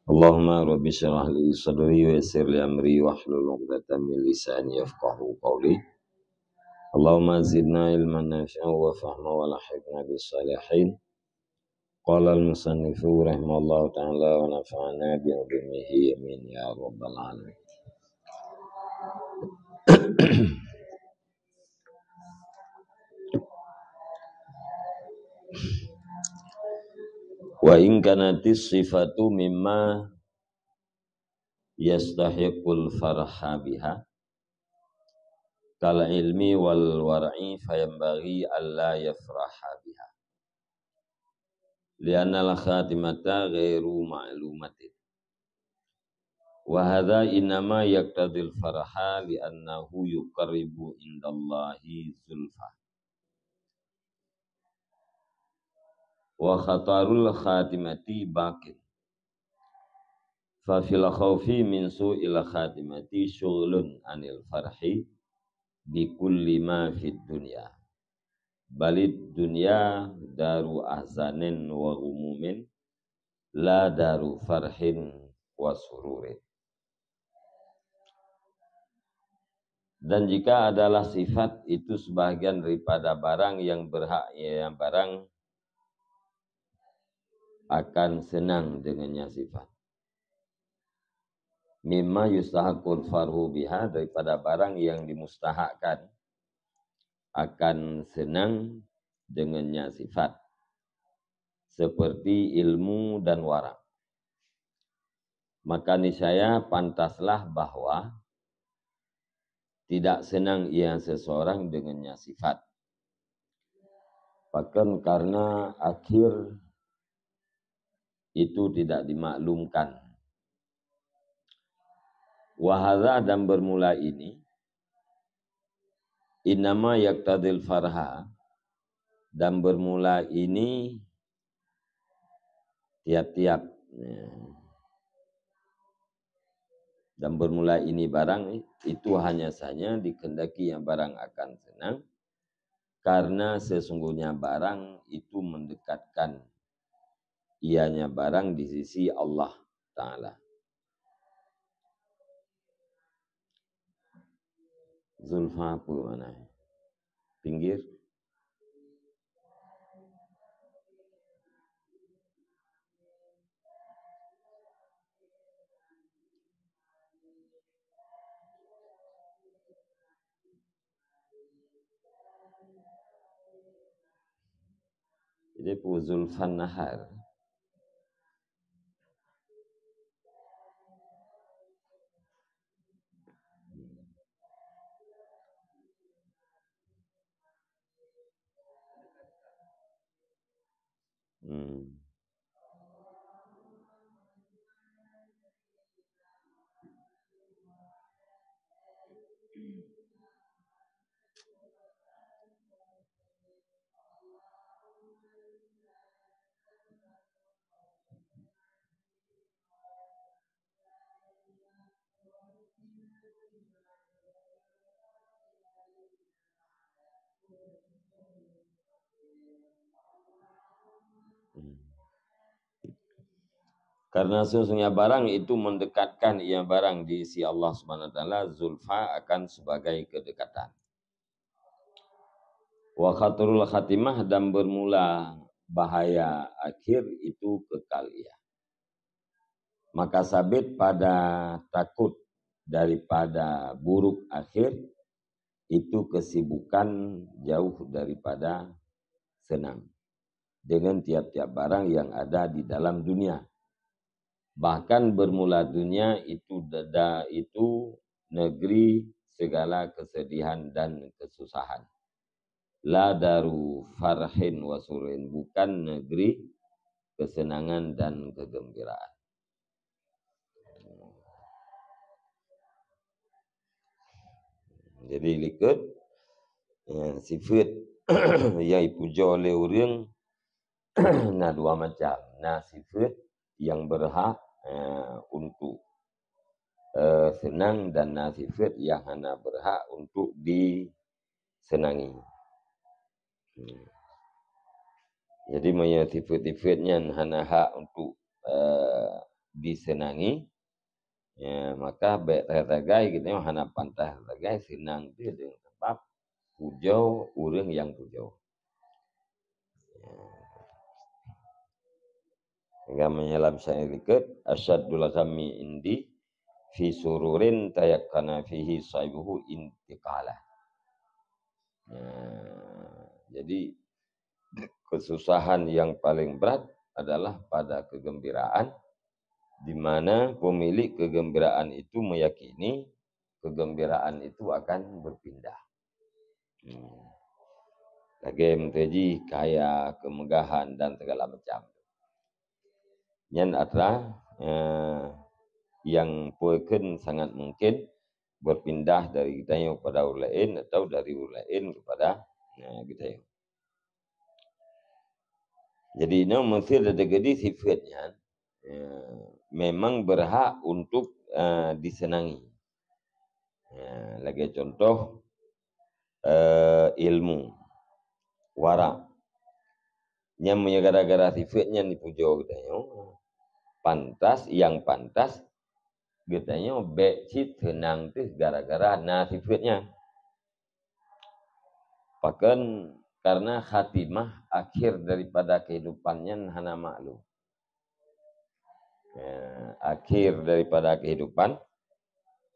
Allahumma rabbi syrah li sadri wa yassir li amri wahlul 'uqdatam min lisani yafqahu qawli. Allahumma zidna ilman nafi'an wa fahma wa lahiqna bis salihin. Qala al-musannifu rahimallahu ta'ala wa nafa'ana bi 'ilmihi amin ya rabbal alamin. Wa in kanatis sifatu mimma yastahiqul farha biha kal ilmi wal war'i fayambaghi alla yafraha biha lianna al khatimata ghairu ma'lumatin wa hadha innama yaqtadil farha li'annahu yuqarribu indallahi zulfa wa khatarul khatimati baqin fa fil khawfi min su'il khatimati syughlun anil farhi bi kulli ma fid dunya balid dunya daru ahzanin wa umumin la daru farhin wa sururin. Dan jika adalah sifat itu sebagian daripada barang yang berhak, yang barang akan senang dengannya sifat. Mimma yustahaqul farhu biha, daripada barang yang dimustahakkan akan senang dengannya sifat. Seperti ilmu dan wara. Maka niscaya pantaslah bahwa tidak senang ia seseorang dengannya sifat. Bahkan karena akhir itu tidak dimaklumkan. Wahadha, dan bermula ini innama yaqtadil farha, dan bermula ini tiap-tiap dan bermula ini barang itu hanya saja dikehendaki yang barang akan senang karena sesungguhnya barang itu mendekatkan ianya barang di sisi Allah Ta'ala. Zulfa apa mana? Pinggir? Jadi zulfan nahar. Karena sesungguhnya barang itu mendekatkan ia barang di sisi Allah Subhanahu wa taala, zulfa akan sebagai kedekatan. Wa khatarul khatimah, dan bermula bahaya akhir itu kekal ia. Maka sabit pada takut daripada buruk akhir itu kesibukan jauh daripada senang dengan tiap-tiap barang yang ada di dalam dunia. Bahkan bermula dunia itu negeri segala kesedihan dan kesusahan. La daru farhin wa surin, bukan negeri kesenangan dan kegembiraan. Jadi likut sifat yang dipuja oleh orang nah dua macam. Nah sifat yang berhak untuk senang, dan sifat yang hanya berhak untuk disenangi. Jadi sifat-sifatnya hanya hak untuk disenangi, maka baik tertagai gitu hana pantah tertagai senang tu dengan sebab pujau urang yang pujau. Hingga menyelam syair ikut asyadul ghammi indi fi sururin tayakkana fihi sahibuhu intiqala. Jadi kesusahan yang paling berat adalah pada kegembiraan, di mana pemilik kegembiraan itu meyakini kegembiraan itu akan berpindah. Lagi menteji kaya, kemegahan dan segala macam. Yang adalah yang poeken sangat mungkin berpindah dari kita yang kepada orang lain atau dari orang lain kepada kita yang. Jadi ini mesti ada gede sifatnya memang berhak untuk disenangi. Lagi contoh ilmu, wara. Yang punya gara-gara sifatnya dipuja kita yang pantas, yang pantas katanya becit tenang tu gara-gara sifatnya. Bahkan karena khatimah akhir daripada kehidupannya hana maklum. Akhir daripada kehidupan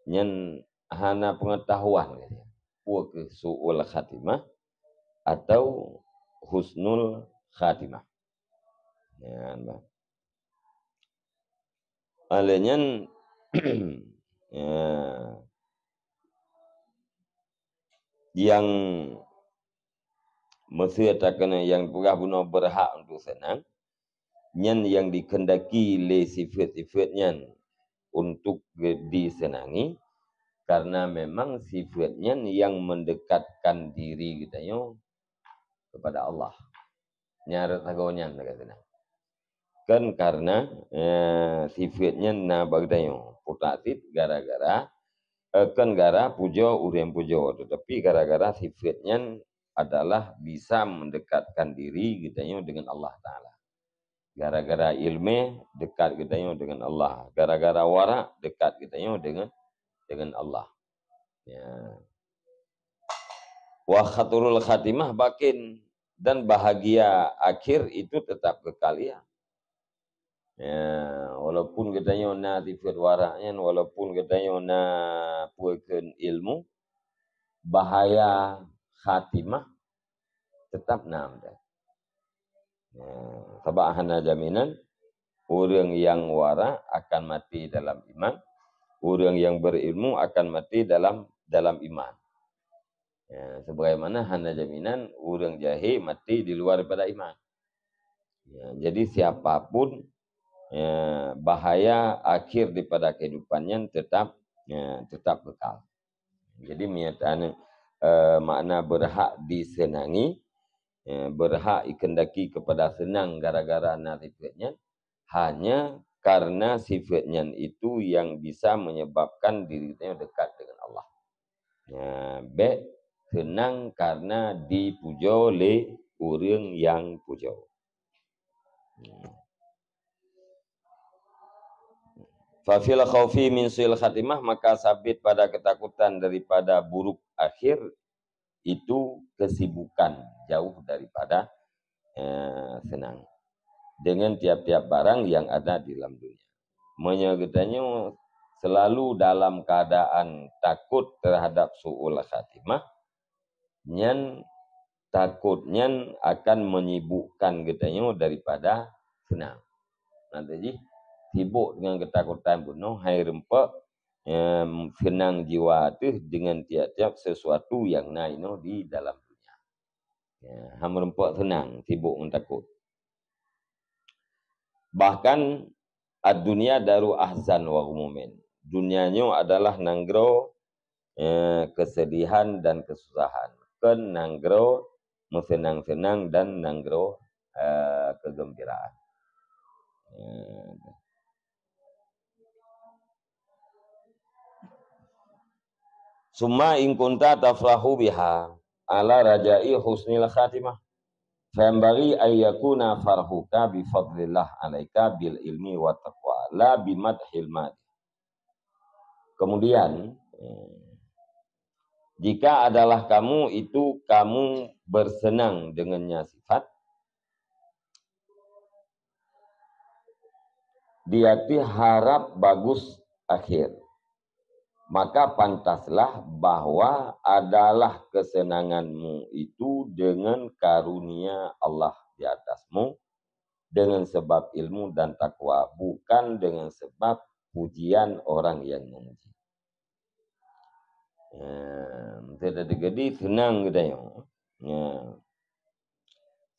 yang hana pengetahuan katanya. Puak su'ul khatimah atau husnul khatimah. Alanya yang mesti katakan yang purah guna berhak untuk senang, yang dikendaki le sifat-sifatnya untuk disenangi, karena memang sifatnya yang mendekatkan diri kita kepada Allah. Nyarat agonya kata. Kan karena sifatnya na bagdayo putatit gara-gara kan gara pujo urang pujo, tetapi gara-gara sifatnya adalah bisa mendekatkan diri kita dengan Allah Ta'ala. Gara-gara ilmu dekat kita dengan Allah. Gara-gara wara dekat kita dengan Allah. Wa khaturul khatimah bakin, dan bahagia akhir itu tetap kekal ya. Walaupun katanya na tifat waranya, walaupun katanya na puakan ilmu, bahaya khatimah tetap namda. Sebab hana jaminan orang yang wara akan mati dalam iman, orang yang berilmu akan mati dalam iman. Sebagaimana hana jaminan orang jahil mati di luar daripada iman. Jadi siapapun bahaya akhir daripada kehidupannya tetap kekal. Jadi menyatakan makna berhak disenangi, berhak ikendaki kepada senang gara-gara sifatnya hanya karena sifatnya itu yang bisa menyebabkan dirinya dekat dengan Allah. Senang karena dipuja oleh orang yang puja. Fafil khaufi min su'il khatimah, maka sabit pada ketakutan daripada buruk akhir itu kesibukan jauh daripada senang dengan tiap-tiap barang yang ada di dalam dunia. Menyebutnya selalu dalam keadaan takut terhadap su'ul khatimah, nyan takutnya akan menyibukkan katanya daripada senang. Nanti sibuk dengan ketakutan bunuh, hai rempak senang jiwa tu dengan tiap-tiap sesuatu yang naino di dalam dunia. Ham rempak senang, sibuk dengan takut. Bahkan ad-dunia daru ahzan wa humumin. Dunianya adalah nanggro kesedihan dan kesusahan. Kan nanggro senang-senang dan nanggro kegembiraan. Summa in kunta tafrahu biha ala raja'i husnil khatimah fambari ayyakuna farhuka bi fadlillah alaika bil ilmi wa taqwa la bimadhil mad. Kemudian jika adalah kamu itu kamu bersenang dengannya sifat, diati harap bagus akhir, maka pantaslah bahwa adalah kesenanganmu itu dengan karunia Allah di atasmu, dengan sebab ilmu dan takwa, bukan dengan sebab pujian orang yang memuji. Tidak digedi senang katanya.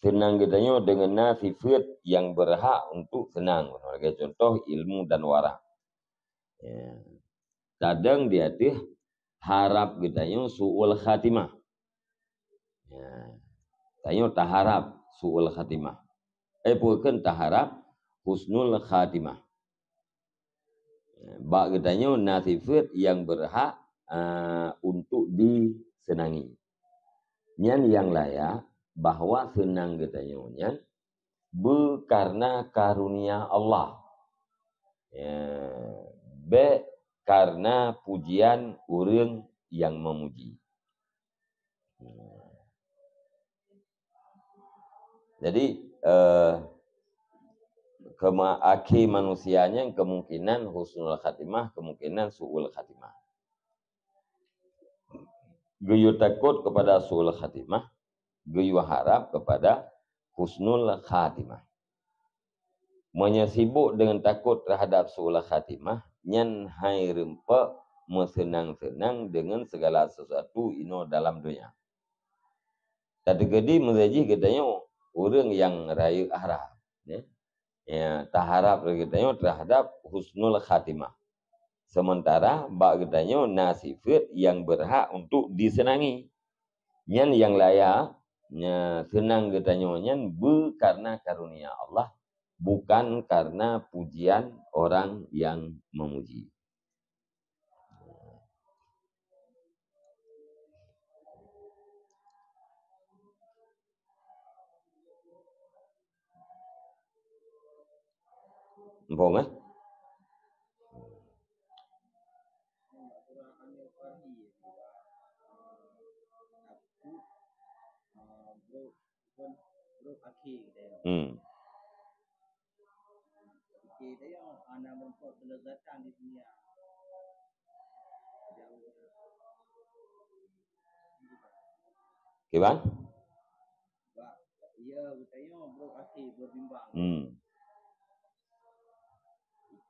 Senang katanya dengan sifat yang berhak untuk senang. Sebagai contoh ilmu dan wara. Kadang dia teh harap katanya su'ul khatimah. Tanya tak harap su'ul khatimah. Bukan tak harap husnul khatimah. Bak katanya nasifat yang berhak untuk disenangi. Nyan yang layak bahwa senang katanya nyan karena karunia Allah. B karena pujian orang yang memuji. Jadi akhir manusianya kemungkinan husnul khatimah, kemungkinan su'ul khatimah. Geyu takut kepada su'ul khatimah, geyu harap kepada husnul khatimah. Menyesibuk dengan takut terhadap su'ul khatimah, nyan hai rempa mesenang-senang dengan segala sesuatu ino dalam dunia. Tadi gedi mengaji katanya orang yang raya harap. Tak harap katanya terhadap husnul khatimah. Sementara bak katanya nasifat yang berhak untuk disenangi. Nyan yang layak senang katanya nyan karena karunia Allah, bukan karena pujian orang yang memuji. Empong Gimana? Iya, katanya bro akhir berbimbang.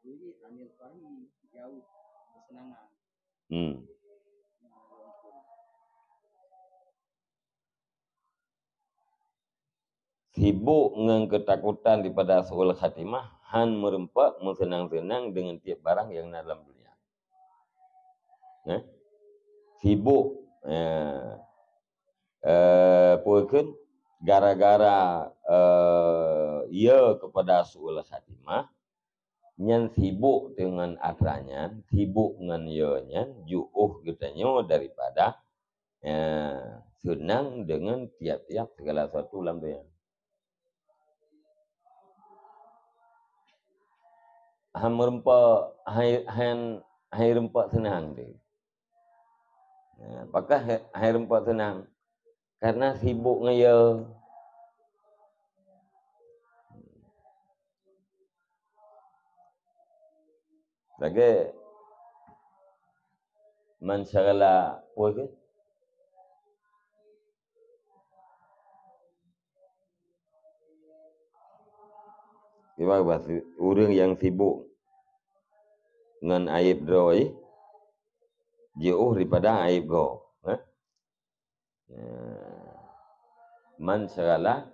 Jadi Anil Fahmi jauh kesenangan. Sibuk dengan ketakutan daripada su'ul khatimah, han merempak mensenang-senang dengan tiap barang yang dalam dunia. Sibuk pun gara-gara ia kepada su'ul khatimah, nyan sibuk dengan atranya, sibuk dengan ianya, ju'uh katanya daripada senang dengan tiap-tiap segala sesuatu dalam dunia. Han merempak hai rempak senang dia. Apakah hai rempak senang? Karena sibuk dengan ia. Lagi man syaghala apa ke? Gimana bahasa orang yang sibuk dengan aib doi jauh daripada aib go. Man syaghala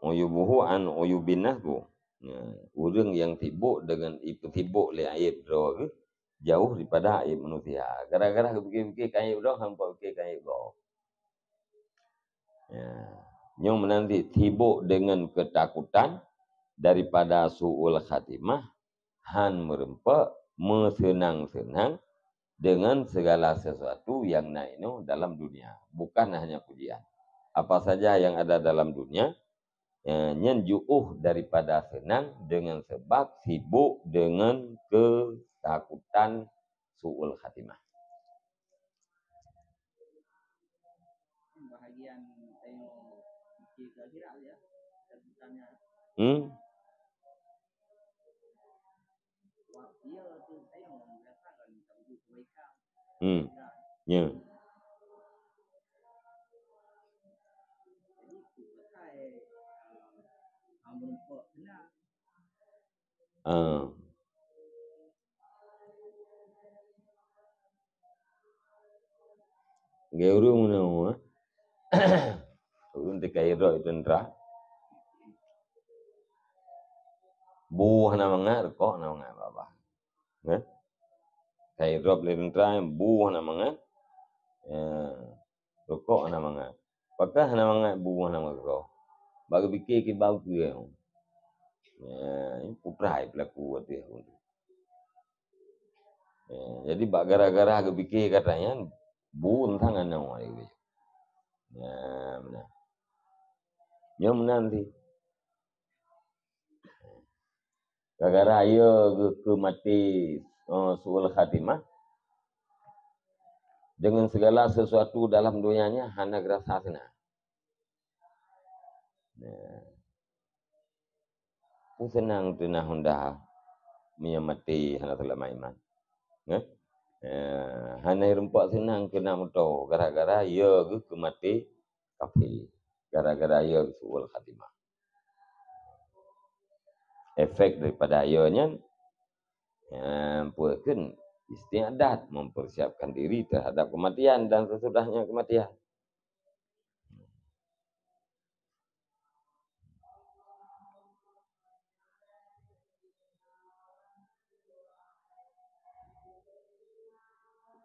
uyubuhu an uyubinah bu. Orang yang sibuk dengan sibuk le aib doi jauh daripada aib manusia. Gara-gara fikir-fikir aib doi hampa fikir aib go. Yang menanti sibuk dengan ketakutan daripada su'ul khatimah, han merempak mesenang-senang dengan segala sesuatu yang naik dalam dunia, bukan hanya pujian. apa saja yang ada dalam dunia, nyenjuuh daripada senang dengan sebab sibuk dengan ketakutan su'ul khatimah. Bahagian tengok fikir akhirat ya, sebutannya. Dia tu tengok mengatakan tentang kebaikan. Ya. Jadi pakai amun kok benar. Geurung no. Urun tikairo itu ndra. Buah na mga ko na mga baba. Nge? Kairo blendra buah na mga rokok na mga. Pagka na mga buah na mga ko. Bago bikiki bau ku ya. Puprai pelaku dia. Jadi gara-gara aku pikir katanya bun tangan nama itu. Ya benar. Ya benar nanti. Gara-gara ayo ke mati suul khatimah dengan segala sesuatu dalam dunianya hanya gerasa senang. Senang tu nah honda menyamati hana selama iman. Hana rempak senang kena moto gara-gara ya ke mati kafir. Gara-gara ya suul khatimah. Efek daripada ayahnya buatkan istiadat mempersiapkan diri terhadap kematian dan sesudahnya kematian.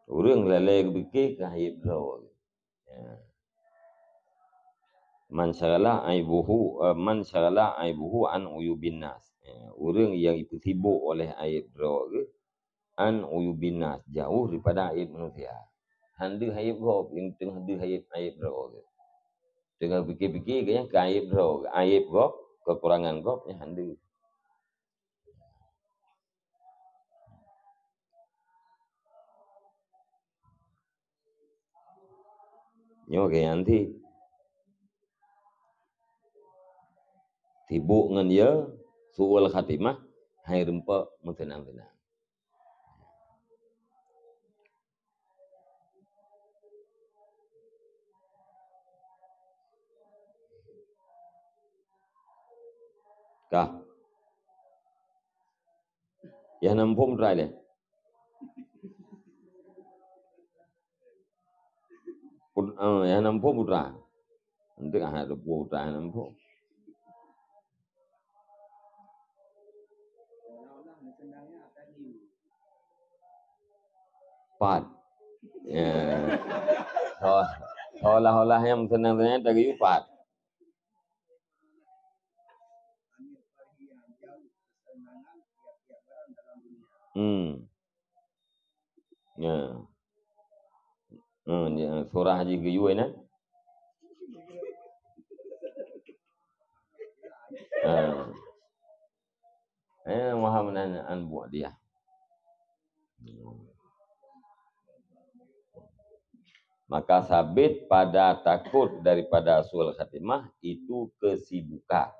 Urang lalai fikir kahit raw. Man syaghala aibuhu an uyubin nas. Urang yang itu sibuk oleh aib raw an uyubin nas, jauh daripada aib manusia. Handa aib raw yang tengah ada aib raw. Tengah fikir-fikir kaya ke aib raw, kekurangan raw yang handa. Nyo kaya nanti sibuk dengan dia suul khatimah hai rempa mentenang-tenang. Kah? Ya nampung try deh. Ya nampung putra. Nanti ada putra nampung. Pat. Ya. Olah-olah yang tenang-tenang dari pat. Ya. Surah Haji Guyuin kan? Muhammad an buat dia. Maka sabit pada takut daripada suul khatimah itu kesibukan.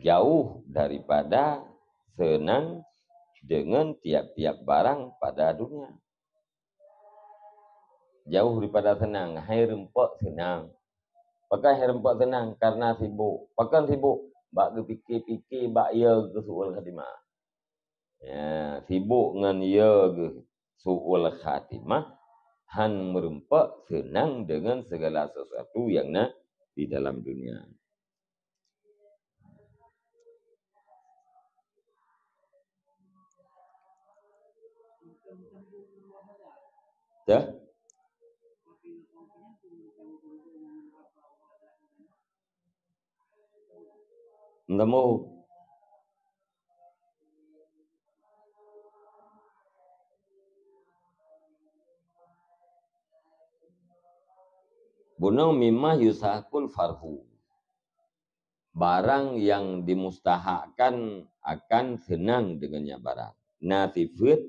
Jauh daripada senang dengan tiap-tiap barang pada dunia. Jauh daripada senang, hai rempak senang. Pakai hai rempak senang karena sibuk. Pakai sibuk, bak ke fikir-fikir bak ya ke suul khatimah. Ya, sibuk dengan ya ke suul khatimah han merempak senang dengan segala sesuatu yang nak di dalam dunia. Ya? Enggak mau. Bunau mimma yusakul farhu. Barang yang dimustahakkan akan senang dengannya barang. Nasifat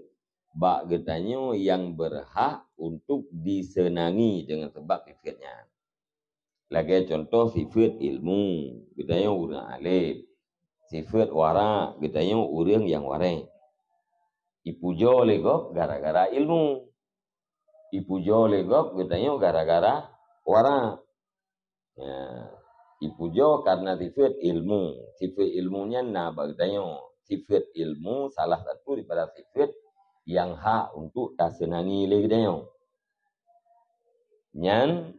bak getanyo yang berhak untuk disenangi dengan sebab sifatnya. Lagi contoh sifat ilmu, getanyo orang alim. Sifat wara, getanyo orang yang warai. Ipujo legok gara-gara ilmu. Ipujo legok getanyo gara-gara wara. Ya. Ipujo karena sifat ilmu. Sifat ilmunya bagdanyo. Sifat ilmu salah satu daripada sifat yang hak untuk tasenangi legdanyo. Nyan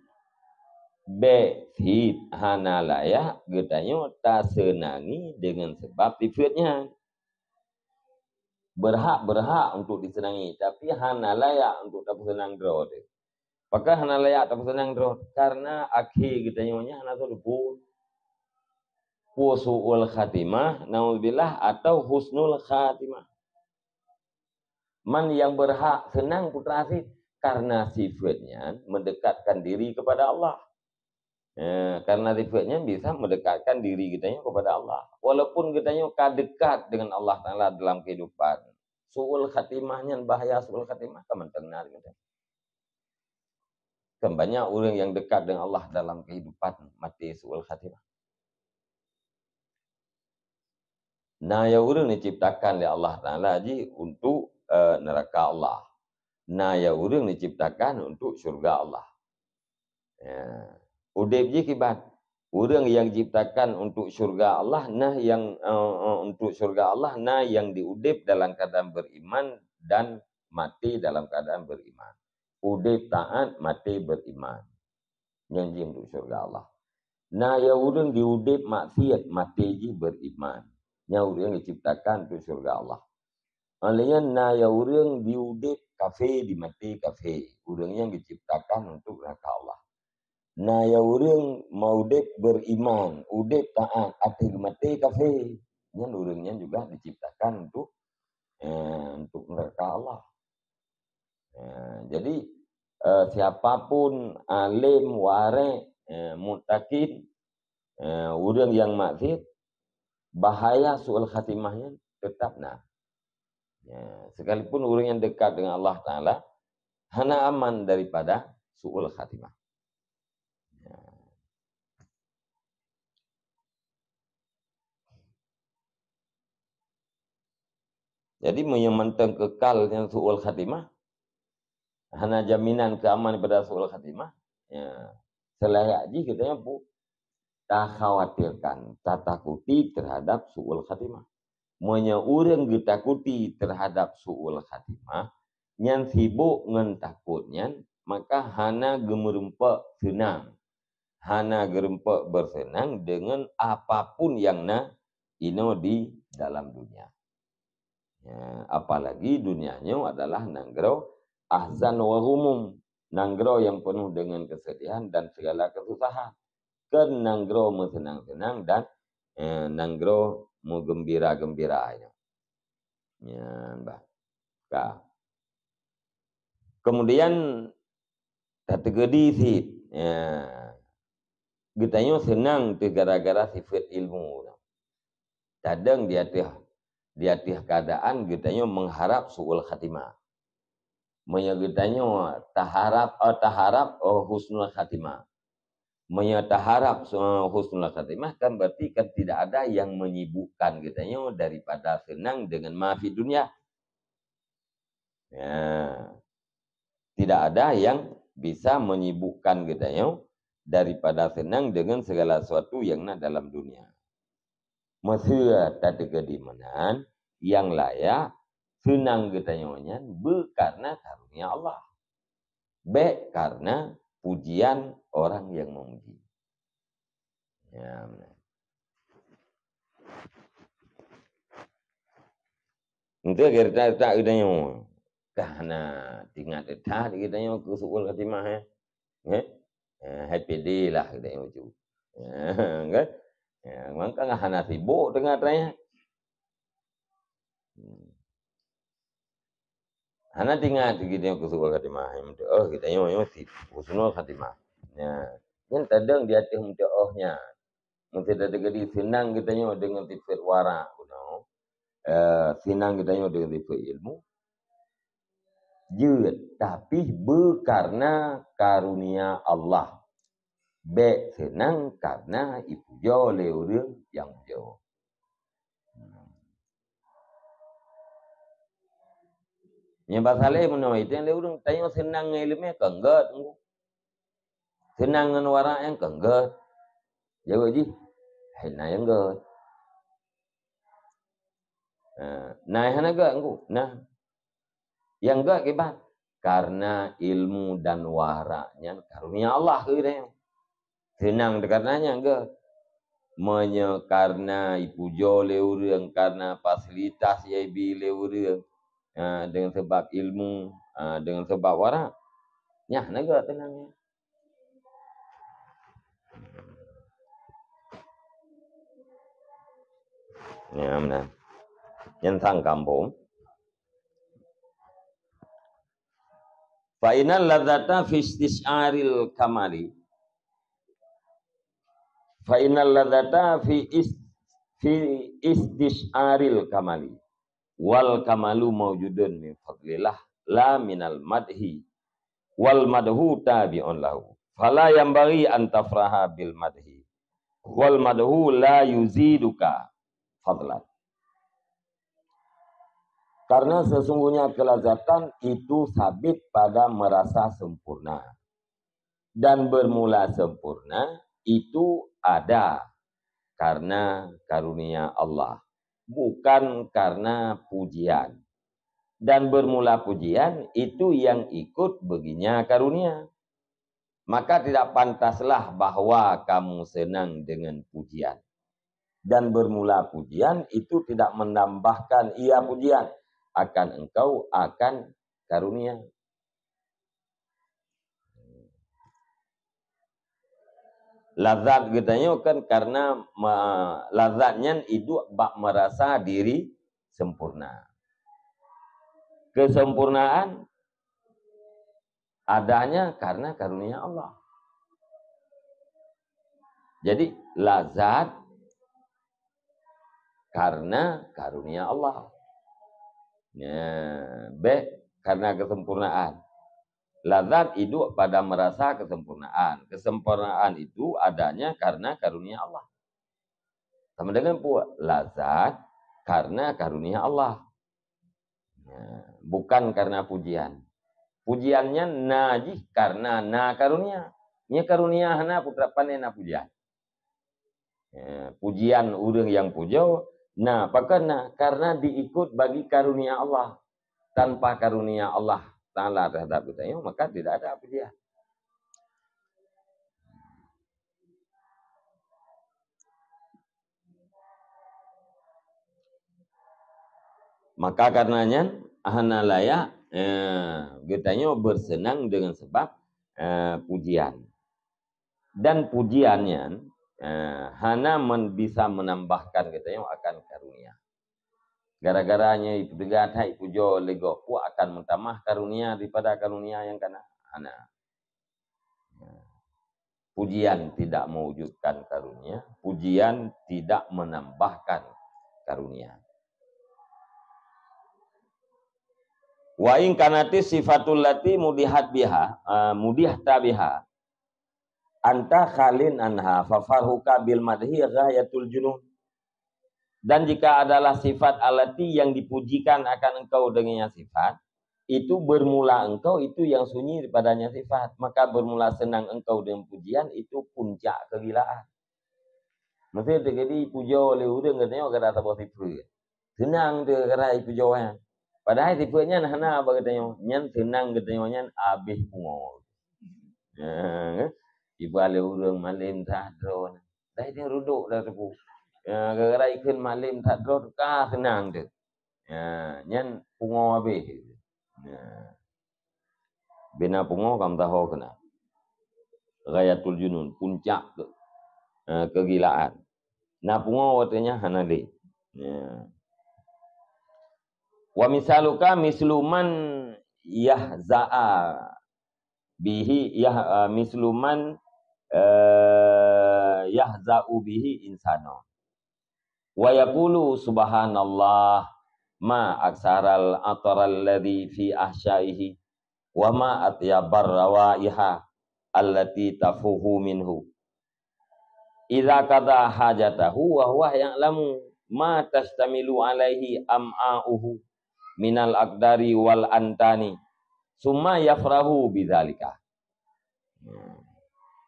be fit hanalaya getanyo tasenangi dengan sebab sifatnya. Berhak untuk disenangi, tapi hanalaya untuk tak senang draw dia. Apakah hanalaya tak senang draw? Karena akhir getanyo nya hana tu su'ul khatimah, naudzubillah, atau husnul khatimah. Man yang berhak senang putra asih karena sifatnya mendekatkan diri kepada Allah. Karena sifatnya bisa mendekatkan diri kita kepada Allah. Walaupun kita dekat dengan Allah Ta'ala dalam kehidupan. Su'ul khatimahnya, bahaya su'ul khatimah, teman tenang. Kan banyak orang yang dekat dengan Allah dalam kehidupan mati su'ul khatimah. Nah, ya orang diciptakan oleh Allah Ta'ala ji untuk neraka Allah. Nah, ya orang diciptakan untuk syurga Allah. Udip je kibat. Orang yang diciptakan untuk syurga Allah, nah yang untuk syurga Allah, nah yang diudip dalam keadaan beriman dan mati dalam keadaan beriman. Udip taat, mati beriman. Yang untuk syurga Allah. Nah, ya orang diudip maksiat, mati je beriman. Yang orang diciptakan untuk syurga Allah. Alanya na ya orang diudip kafe, dimati kafe. Orang yang diciptakan untuk neraka Allah. Nah, ya orang mau udip beriman, udip taat, hati mati kafe. Yang orangnya juga diciptakan untuk neraka Allah. Jadi siapapun alim, ware, mutakin, orang yang maksiat, bahaya su'ul khatimahnya tetap nah. Sekalipun orang yang dekat dengan Allah Ta'ala, hana aman daripada su'ul khatimah. Jadi menyemantang kekalnya su'ul khatimah, hana jaminan keamanan pada su'ul khatimah, selayak ji kita tak khawatirkan, tak takuti terhadap su'ul khatimah. Monya orang ditakuti terhadap su'ul khatimah, nyan sibuk ngan takutnya, maka hana gemerempak senang. Hana gerempak bersenang dengan apapun yang ino di dalam dunia. Apalagi dunianya adalah nanggro ahzan wa humum, nanggro yang penuh dengan kesedihan dan segala kesusahan. Ken nanggro senang-senang dan nanggro mau gembira-gembira. Kemudian kategori sih, kitanya senang gara-gara sifat ilmu. Kadang di atas keadaan kitanya mengharap su'ul khatimah. Kitanya taharap husnul khatimah. Taharap husnul khatimah kan berarti kan tidak ada yang menyibukkan kitanya daripada senang dengan maafi dunia. Tidak ada yang bisa menyibukkan kitanya daripada senang dengan segala sesuatu yang dalam dunia. Maksudnya tadi kedimanan yang layak senang getanya karena karunia Allah. Karena pujian orang yang memuji. Untuk kita tak getanya. Karena tinggal tetah getanya ke su'ul khatimah. Happy day lah getanya itu. Kan? Maka hana sibuk dengan raya. Hana tinggal kita ke su'ul khatimah. Kita husnul khatimah. Yang tadang di atas mudaahnya. Mesti ada jadi senang kita dengan tifat wara. Senang kita dengan tifat ilmu. Tapi berkarena karunia Allah. Baik senang karena ipuja oleh orang yang jauh. Yang pasalnya menurut itu yang orang tanya senang ilmu kenggat. Senang dengan wara yang kenggat. Jawab je. Nah yang gak. Nah yang agak engkau. Nah. Yang gak kibat. Karena ilmu dan waranya karunia Allah ke dia. Senang karenanya enggak. Karena ipuja oleh orang, karena fasilitas yang bila orang. Dengan sebab ilmu, dengan sebab wara. Nyah naga tenangnya. Ya benar. Yang tang kampung. Fa inal ladzata fi istis'aril kamali. Fa inal ladzata fi istis'aril kamali. Wal kamalu mawjudun min fadlillah la minal madhi. Wal madhu tabi'un lahu. Fala yambaghi an tafraha bil madhi. Wal madhu la yuziduka fadlan. Karena sesungguhnya kelazatan itu sabit pada merasa sempurna. Dan bermula sempurna itu ada karena karunia Allah. Bukan karena pujian. Dan bermula pujian itu yang ikut baginya karunia. Maka tidak pantaslah bahwa kamu senang dengan pujian. Dan bermula pujian itu tidak menambahkan ia pujian. Akan engkau akan karunia. Lazat katanya kan karena lazatnya itu bak merasa diri sempurna. Kesempurnaan adanya karena karunia Allah. Jadi lazat karena karunia Allah. Karena kesempurnaan. Lazat itu pada merasa kesempurnaan. Kesempurnaan itu adanya karena karunia Allah. Sama dengan pula lazat karena karunia Allah. Bukan karena pujian. Pujiannya najih karena na karunia. Nya karunia hana putra panena pujian. Pujian orang yang puja. Nah, karena diikut bagi karunia Allah. Tanpa karunia Allah Ta'ala terhadap kita, maka tidak ada pujian. Maka karenanya ahana layak kitanya bersenang dengan sebab pujian. Dan pujiannya hana bisa menambahkan katanya akan karunia. Gara-garanya itu degat pujo lego pu akan mentambah karunia daripada karunia yang kana hana. Pujian tidak mewujudkan karunia, pujian tidak menambahkan karunia. Wa in kanati sifatul lati mudihat biha mudihta biha anta khalin anha fa farhuka bil madhi ghayatul junun. Dan jika adalah sifat alati yang dipujikan akan engkau dengannya sifat, itu bermula engkau itu yang sunyi padanya sifat, maka bermula senang engkau dengan pujian itu puncak kegilaan. Mesti terjadi puja oleh orang katanya kata tak sifat. Senang dia kata puja. Padahal sifatnya hana apa katanya, nyan senang katanya nyan abih pungo. Ibu ale urang malim sadro. Dah dia ruduk dah tepu. Gara-gara ikut malim sadro ka senang dia. Nyan pungo abih. Bina pungo kam tahu kena. Ghayatul junun, puncak kegilaan. Nah pungo katanya hanali. Wa misaluka misluman yahza'a bihi misluman yahza'u bihi insano wa yaqulu subhanallah ma aksaral ataral ladzi fi ahsyaihi wa ma atyabar rawaiha allati tafuhu minhu idza qada hajatahu wa huwa ya'lamu ma tastamilu alaihi am'a'uhu minal aqdari wal antani summa yafrahu bidzalika.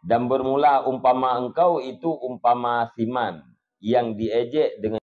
Dan bermula umpama engkau itu umpama siman yang diejek dengan